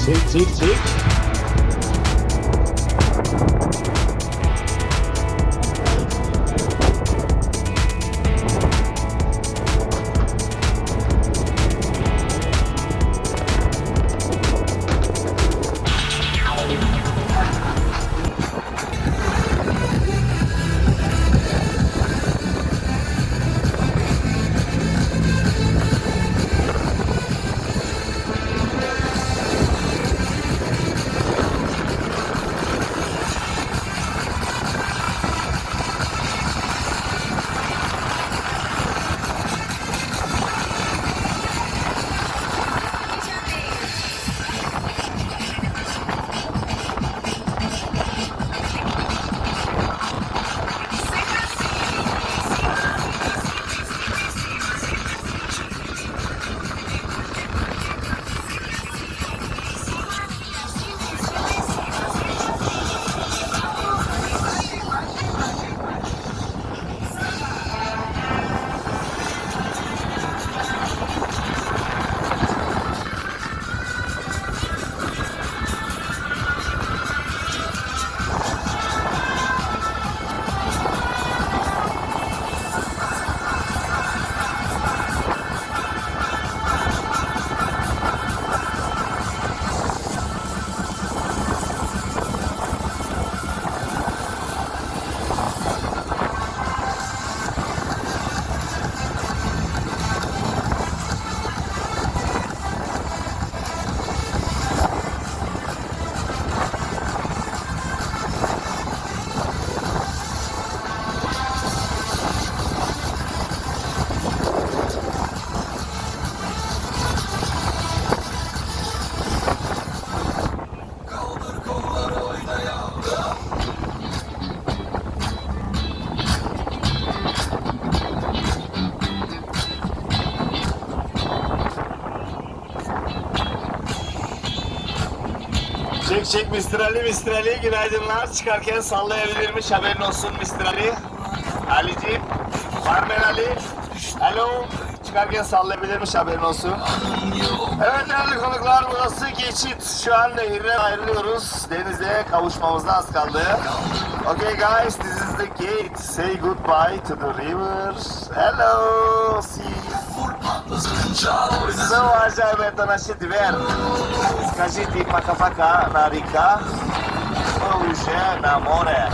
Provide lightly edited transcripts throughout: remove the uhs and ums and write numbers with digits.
Çek. Çek Mr. Ali günaydınlar. Çıkarken sallayabilirmiş, haberin olsun Mr. Ali. Ali'ciğim, Barmen Ali. Alo, çıkarken sallayabilirmiş, haberin olsun. Evet değerli konuklar, burası geçit. Şu an nehirden ayrılıyoruz. Denize kavuşmamızda az kaldı. Okay guys, this is the gate. Say goodbye to the river. Hello, see you. So acayip nasce diver. Skажите пока-пока на река. Мы уже на море.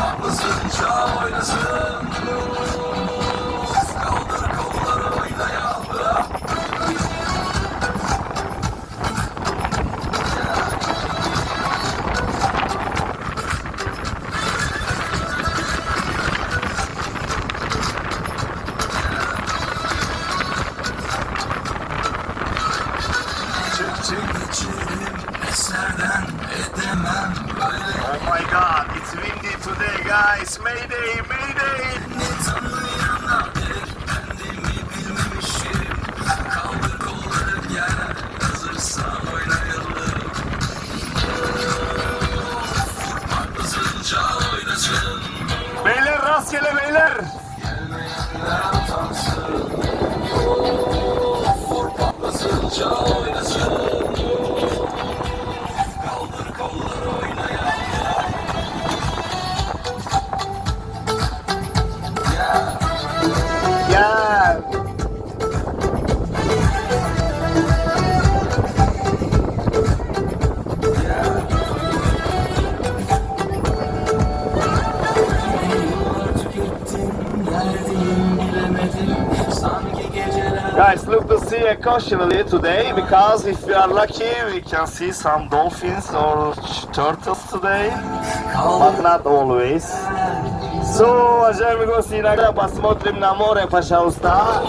Oh my god, it's windy today guys. Mayday, mayday. Beyler rastgele beyler. Guys, look to see occasionally today, because if we are lucky we can see some dolphins or turtles today, but not always. So, уважаемые гости, иногда посмотрим на море, пожалуйста.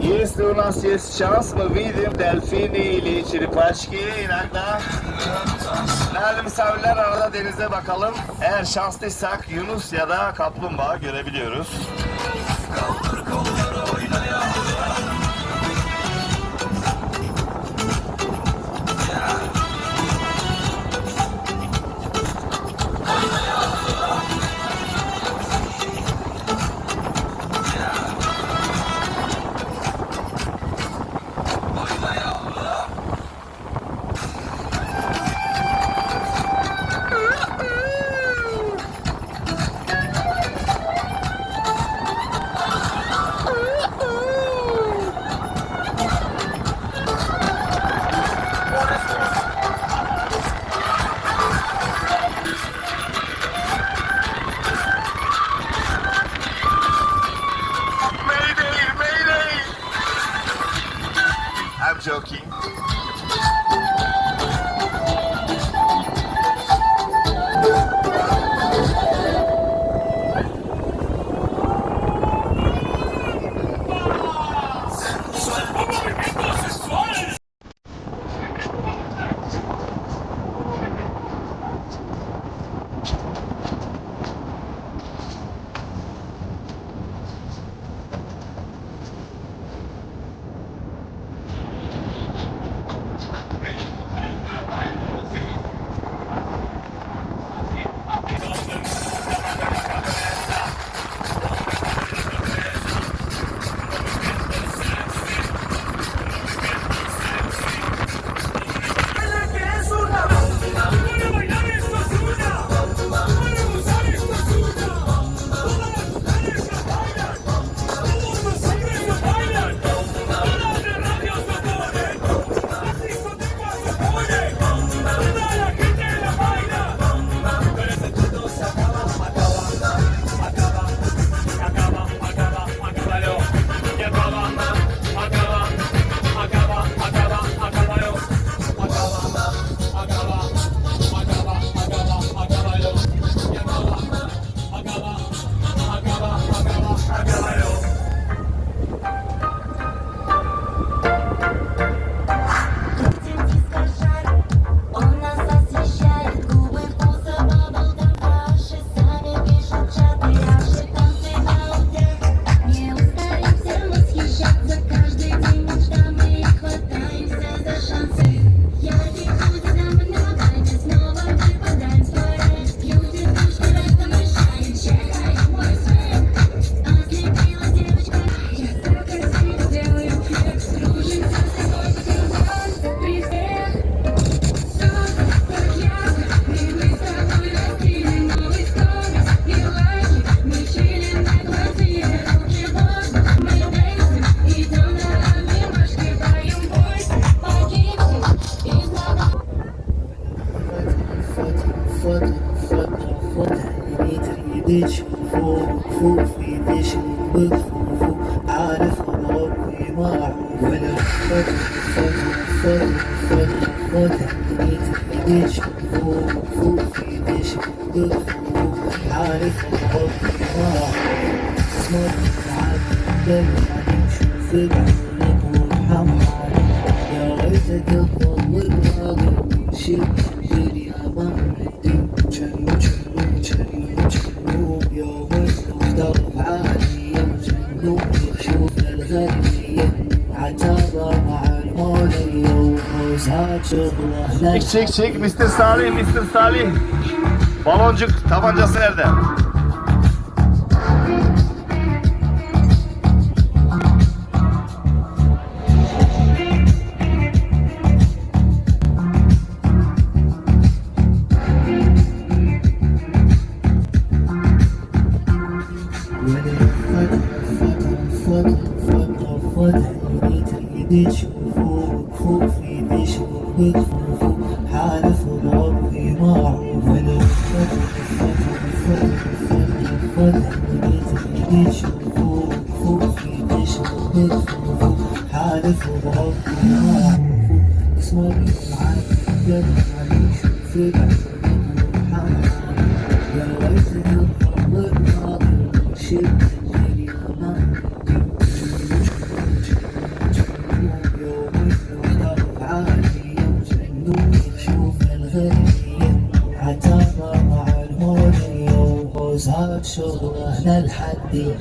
Если у нас есть шанс, мы видим дельфини или черепашки иногда. Değerli misafirler, arada denize bakalım. Eğer şanslıysak yunus ya da kaplumbağa görebiliyoruz. Kaldır kolları oynayalım. فوق في دش وفوق عارف ربي معه ولا فترة يدش فوق في دش وفوق عارف ربي معه اسمر عالدم نشوف بعينك والحمار يا ريتك تضل الراضي شيء الدنيا ما عندي Çek Mr. Salih, Mr. Salih. Baloncuk tabancası nerede? فوق في دش وفوق حالف ربي معه ولا فوق في دش وفوق حالف ربي معه اسمر العالم يشوف بعينك يا ريت الرب الناظر شد الدنيا ما شغلنا الحدي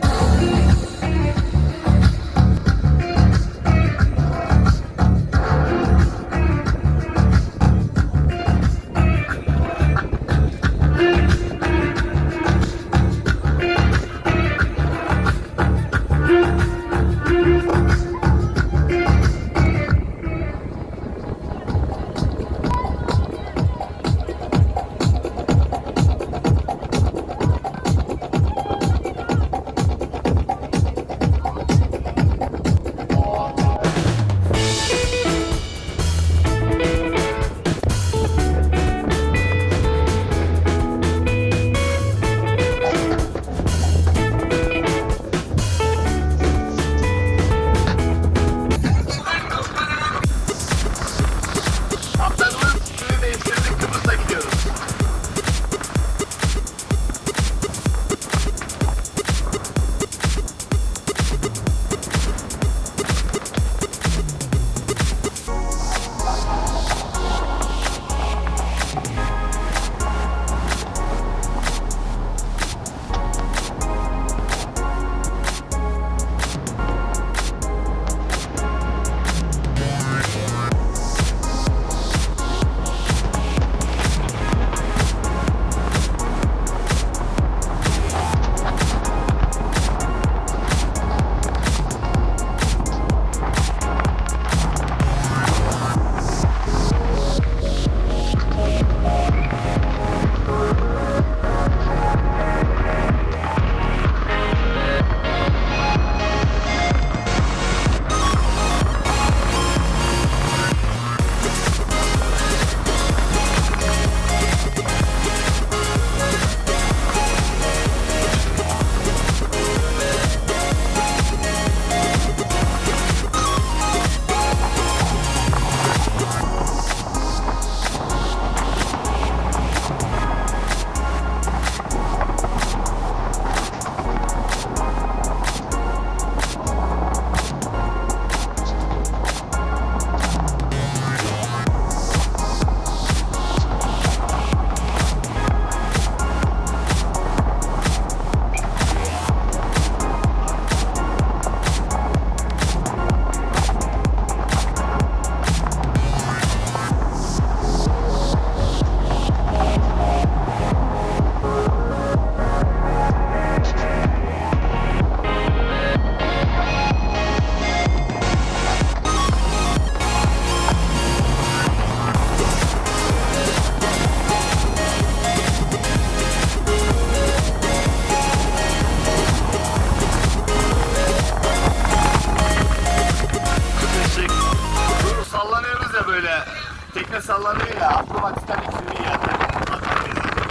Tekne sallanıyor ya, aklıma Titanic filmi geldi.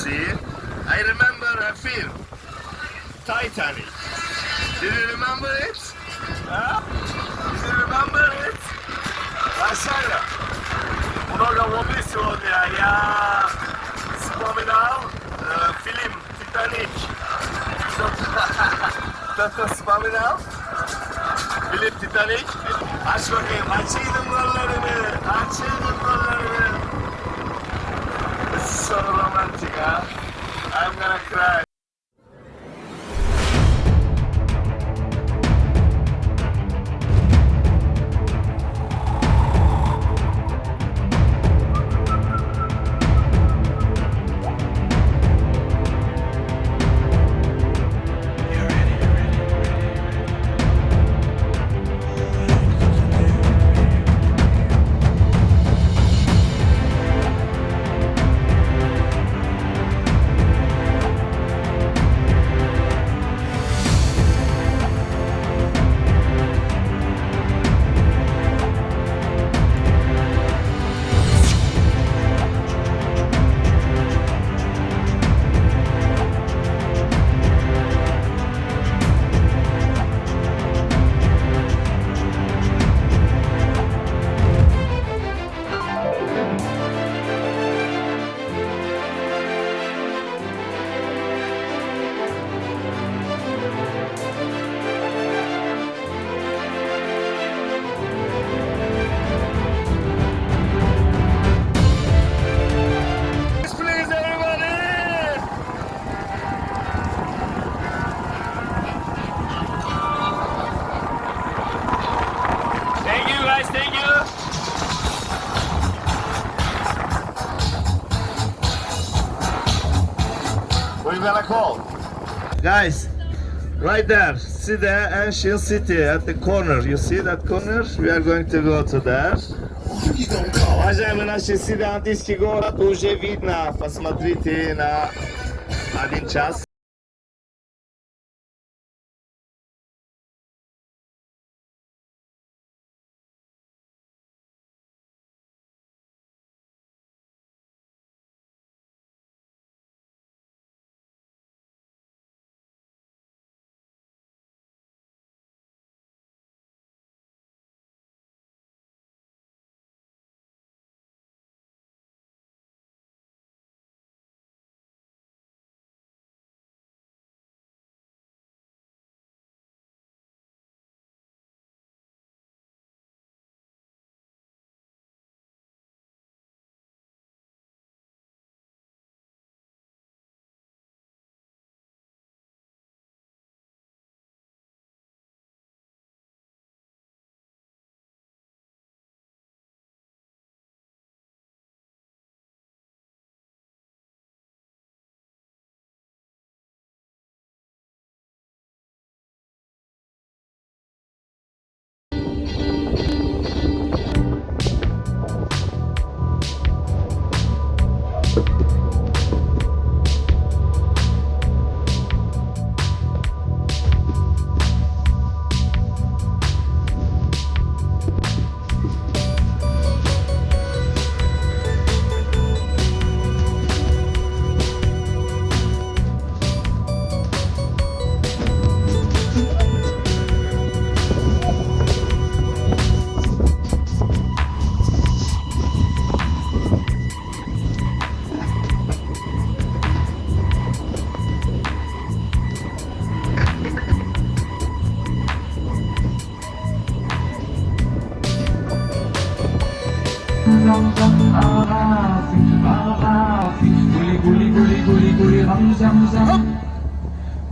sea. I remember a film, Titanic. Did you remember it? Huh? Did you remember it? Aşağıya. Много воблисовали, я вспоминал фильм Титаник. Кто-то вспоминал? Film Titanic. Aç bakayım, açayım kollarını, açayım kollarını. This is so romantic, huh? I'm gonna cry. Thank you. Who you gonna call? Guys, right there, see the ancient city at the corner. You see that corner? We are going to go to there. Уважаемые наши антийский город уже видно. Посмотрите на 1 час.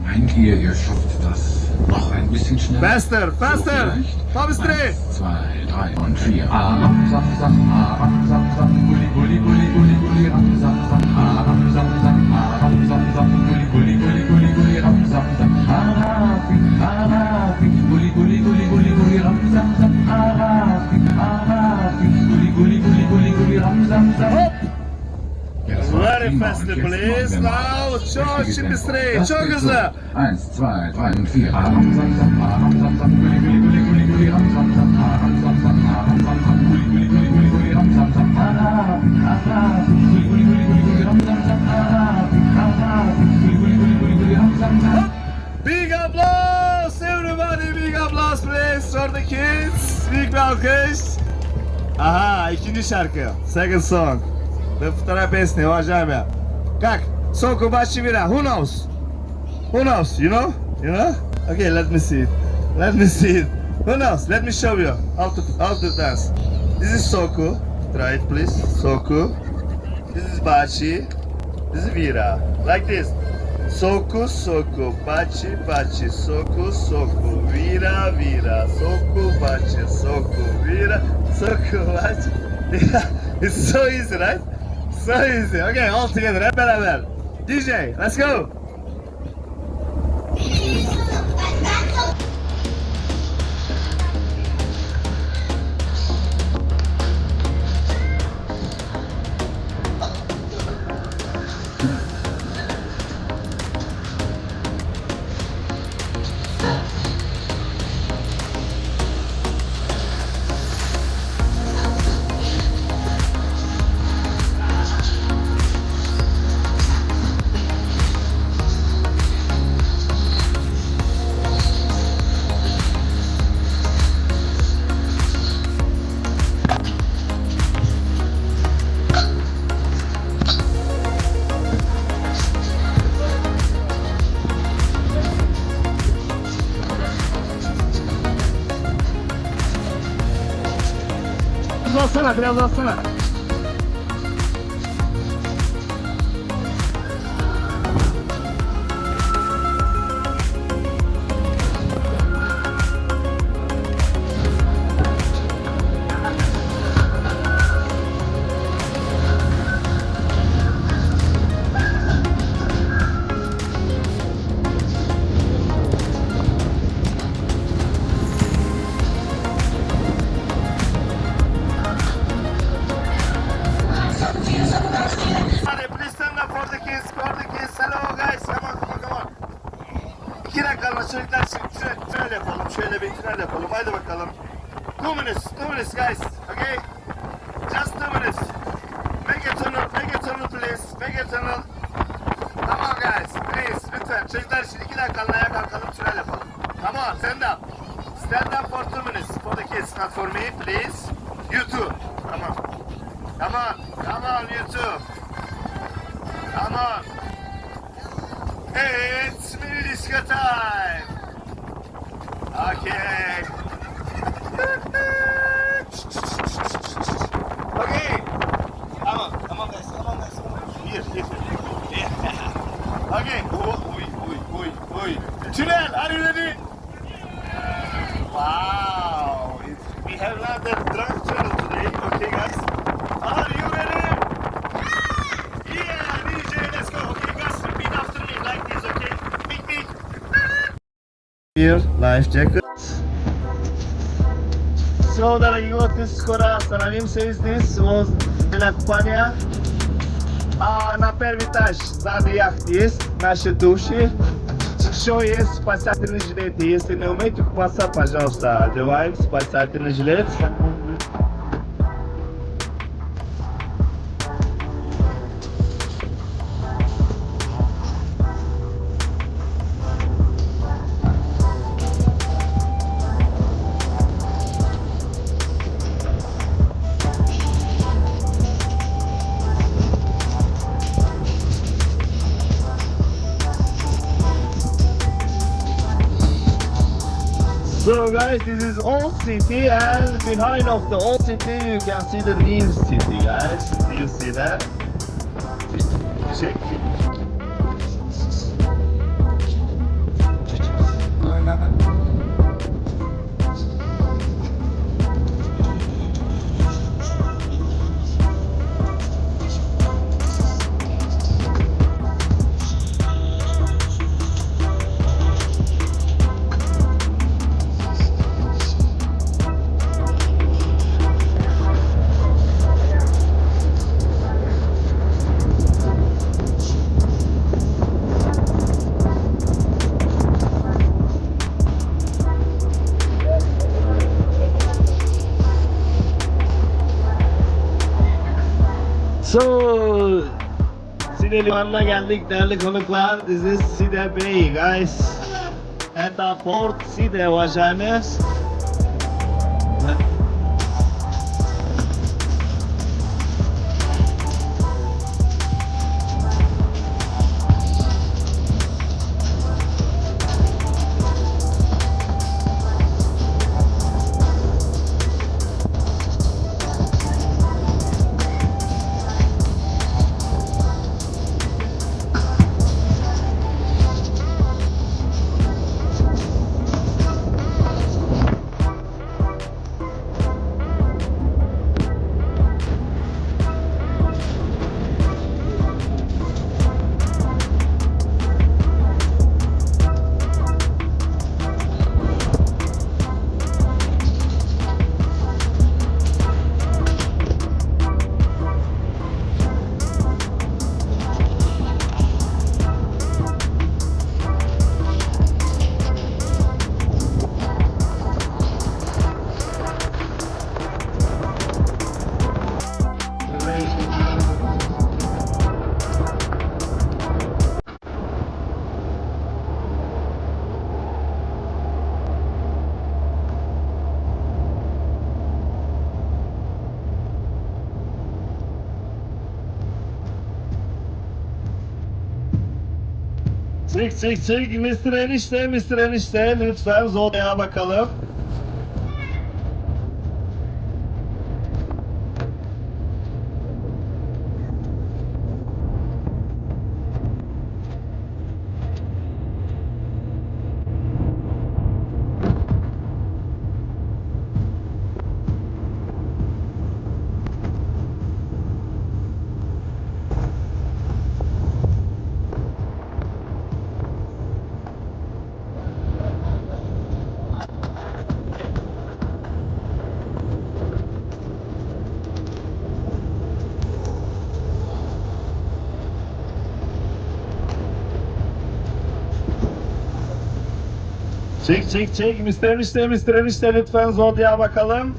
Meint ihr schafft das noch ein bisschen schneller? Faster, faster! Fahr bis 3! 1, 2, 3 und 4. Very faster, please. Now, çok быстрее, çok hızlı. 1, 2, 3 und 4. applause please for the kids. Büyük bir alkış. Aha, ikinci şarkı. Second song. The вторая песня, уважаемые. Как? Соку бачивира. Who knows? Who knows? You know? You know? Okay, let me see it. Let me see it. Who knows? Let me show you how to dance. This is Soku. Try it, please. Soku. This is Bachi. This is Vira. Like this. Soku, Soku. Bachi, Bachi. Soku, Soku. Vira, Vira. Soku, Bachi. Soku, Vira. Soku, Bachi. It's so easy, right? So easy. Okay, all together. Hep beraber. DJ, let's go. Biraz alsana. Çocuklar tünel yapalım. Şöyle bir tünel yapalım. Haydi bakalım. 2 minutes. 2 minutes guys. Okay? Just 2 minutes. Make a tunnel. Make a tunnel please. Make a tunnel. Come on guys. Please. Lütfen. Çocuklar şimdi 2 dakikalığına ayağa kalkalım. Tünel yapalım. Come on. Stand up. Stand up for 2 minutes. For the kids. Not for me. Please. You too. Come on. Come on. Come on you too. Come on. It's mini disco time. Okay. Okay. Come on guys. Come on guys. Here. Yeah. Okay. Uy. Tunnel, are you ready? Wow. We have another drunk tunnel today. Okay guys. Are you ready? Yeah, DJ, let's go. Okay guys, repeat after me like this, okay? Big. Here, life jacket. So, дорогие гости, скоро остановимся здесь, возле купания. А на первый этаж сзади яхты есть наши души. Еще есть спасательный жилет. Если не умеете купаться, пожалуйста, одеваем спасательный жилет. So guys, this is old city, and behind of the old city you can see the new city, guys. Do you see that? Check. So, Side limanına geldik değerli konuklar. This is Side Bay guys. Это порт Сиде, уважаемые. Çık Mr. Enişte, Mr. Enişte lütfen Zodiac'a bakalım. Çık Mr. Enişte, Mr. Enişte lütfen Zodiac'a bakalım.